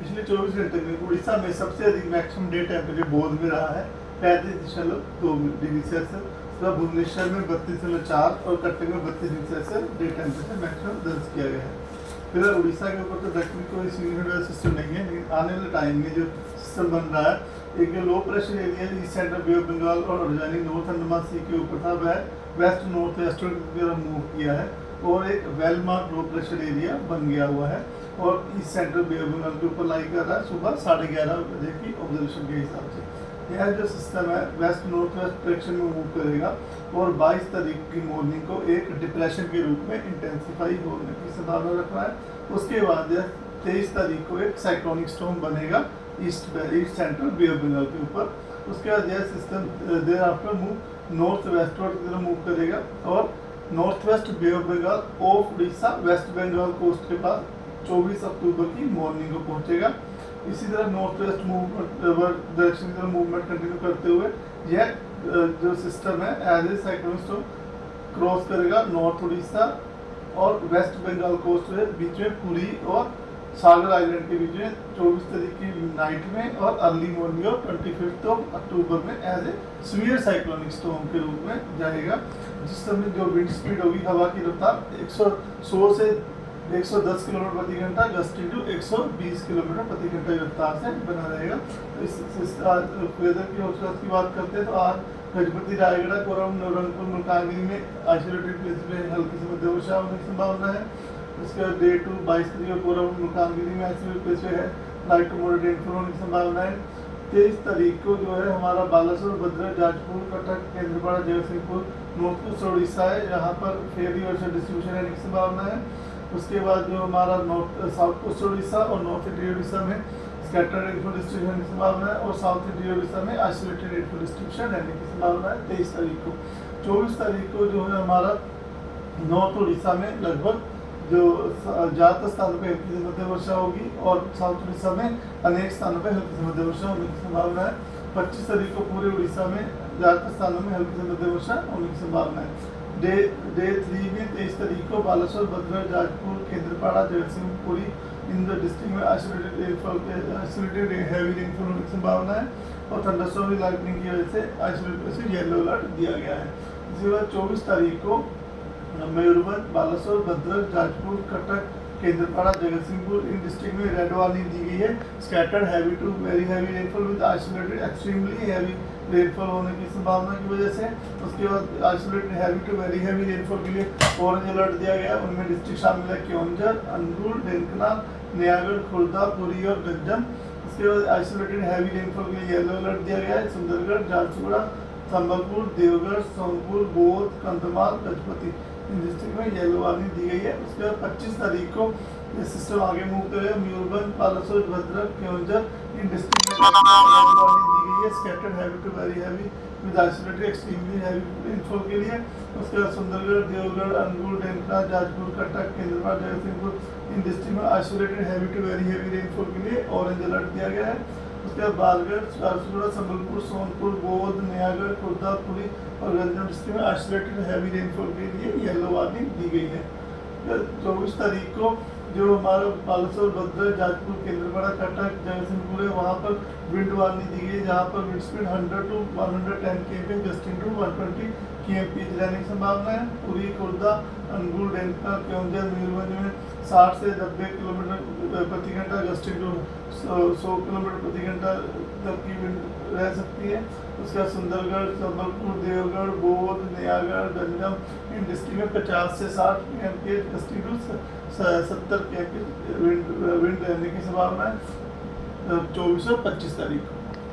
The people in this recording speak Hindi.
पिछले 24 घंटे में उड़ीसा में सबसे अधिक मैक्सिमम डे टेम्परेचर बोध में रहा है 35.2 डिग्री सेल्सियस। उसके भुवनेश्वर में 32.4 और कटक में 32 degree Celsius day temperature maximum दर्ज किया गया है। फिर उड़ीसा के ऊपर तो दक्षिणी कोई सिग्निफिकेंट सिस्टम नहीं है, लेकिन आने वाले टाइम में जो सिस्टम बन रहा है, एक low pressure area east central bay of Bengal और अर्जानी नॉर्थ अंडमान सी के ऊपर था, वह वेस्ट नॉर्थ वेस्टर्न की तरफ मूव किया है और एक well mark low pressure area बन गया हुआ है और east central bay of Bengal के ऊपर लाई कर रहा है सुबह 11:30 बजे की ऑब्जर्वेशन के हिसाब से। यह जो सिस्टम है वेस्ट नॉर्थ वेस्ट डायरेक्शन में मूव करेगा और 22 तारीख की मॉर्निंग को एक डिप्रेशन के रूप में इंटेंसिफाई होने की संभावना रख रहा है। उसके बाद 23 तारीख को एक साइक्लोनिक स्टॉर्म बनेगा east central bay of Bengal के ऊपर। उसके बाद यह system thereafter move north westward की तरफ मूव करेगा और north west bay of Bengal off Orissa west Bengal coast के पास 24 अक्टूबर की मॉर्निंग को पहुंचेगा। इसी तरह नॉर्थ वेस्ट मूवमेंट डायरेक्शन की तरफ मूवमेंट कंटिन्यू करते हुए यह जो सिस्टम है as a cyclonic storm cross करेगा नॉर्थ उड़ीसा और वेस्ट बंगाल कोस्ट के बीच में पुरी और सागर आइलैंड के बीच में 24 तारीख की नाइट में और अर्ली मॉर्निंग और 25 अक्टूबर में as a severe cyclonic storm के रूप में जाएगा, जिस समय जो विंड स्पीड होगी हवा की रफ्तार 100 से 110 किलोमीटर प्रति घंटा गस्टी टू 120 किलोमीटर प्रति घंटा की रफ्तार से बना रहेगा। तो इस वेदर की फोरकास्ट की बात करते हैं तो आज गजपति रायगढ़ कोरम नवरंगपुर मलकानगिरी में आइसोलेटेड प्लेस में हल्की से मध्यम वर्षा होने की संभावना है। उसके बाद डे 2 22 तारीख को कोरम मलकानगिरी में आइसोलेटेड प्लेस में है लाइट टू मॉडरेट रेनफॉल होने की संभावना है। 23 तारीख को जो है हमारा बालासोर भद्रक जाजपुर कटक केंद्रपाड़ा जगतसिंहपुर नॉर्थ ईस्ट उड़ीसा है, यहाँ पर फेरी वर्षा डिस्ट्रीब्यूशन रहने की संभावना है। उसके बाद जो हमारा साउथ कोस्ट उड़ीसा और नॉर्थ ईस्ट उड़ीसा में स्कैटर्ड रेनफॉल डिस्ट्रीब्यूशन की संभावना है और साउथ ईस्ट उड़ीसा में आइसोलेटेड रेनफॉल डिस्ट्रीब्यूशन रहने की संभावना है 23 तारीख को। 24 तारीख को जो है हमारा नॉर्थ उड़ीसा में लगभग जो ज़्यादातर स्थानों पर हल्की से मध्यम वर्षा होगी और साउथ उड़ीसा में अनेक स्थानों पर हल्की से मध्यम वर्षा होने की संभावना है। 25 तारीख को पूरे उड़ीसा में ज़्यादातर स्थानों में हल्की से मध्यम वर्षा होने की संभावना है। डे 3 में 23 तारीख को Balasore Bhadrak Jajpur Kendrapara Jagatsinghpur in the district में आइसोलेटेड हैवी रेनफॉल होने की संभावना है और थंडरस्टॉर्म लाइटनिंग की वजह से आइसोलेटेड येलो अलर्ट दिया गया है। इसके बाद 24 तारीख को मयूरभंज बालासोर भद्रक जाजपुर कटक केंद्रपाड़ा जगतसिंहपुर इन डिस्ट्रिक्ट में रेड वार्निंग दी गई है scattered heavy to very heavy rainfall with isolated extremely heavy rainfall होने की संभावना की वजह से। उसके बाद isolated heavy to very heavy rainfall के लिए ऑरेंज अलर्ट दिया गया है। उनमें डिस्ट्रिक्ट शामिल है क्योंझर अनुगुल ढेंकनाल नयागढ़ खुर्दा पुरी और गंजम। उसके बाद आइसोलेटेड हैवी रेनफॉल के लिए येलो अलर्ट दिया गया है सुंदरगढ़ झारसुगुड़ा संबलपुर देवगढ़ सोनपुर बौद्ध कंधमाल गजपति इन डिस्ट्रिक्ट में येलो वार्निंग दी गई है। उसके बाद 25 तारीख को ये सिस्टम आगे मूव करेगा मयूरभंज बालासोर भद्रक क्योंझर इन डिस्ट्रिक्ट में येलो वार्निंग दी गई है scattered heavy to very heavy with isolated extremely heavy rainfall के लिए। उसके बाद सुंदरगढ़ देवगढ़ अनुगुल ढेंकनाल जाजपुर कटक केंद्रपाड़ा जगतसिंहपुर इन डिस्ट्रिक्ट में isolated heavy to very heavy rainfall के लिए ऑरेंज अलर्ट दिया गया है। उसके बाद बालगढ़ झारसुगुड़ा संबलपुर सोनपुर बौद्ध नयागढ़ खुर्दा पुरी और गंजम डिस्ट्रिक्ट में आइसोलेटेड हैवी रेनफॉल के लिए येलो वार्निंग दी गई है। 24 तारीख को जो हमारा बालासोर भद्रक जाजपुर केंद्रपाड़ा कटक जगतसिंहपुर है वहाँ पर विंड वार्निंग दी गई है, जहाँ पर wind speed 100 to 110 km gusting to 120 kmph रहने की संभावना है। पुरी खुर्दा अनुगुल ढेंकनाल क्योंझर मयूरभंज में 60 से 90 किलोमीटर प्रति घंटा गस्टिंग टू 100 किलोमीटर प्रति घंटा तक की विंड रह सकती है। उसके बाद सुंदरगढ़ संबलपुर देवगढ़ बौद्ध नयागढ़ गंजम इन डिस्ट्रिक्ट में 50 से 60 kmph gusting to 70 kmph wind रहने की संभावना है 24 और 25 तारीख को।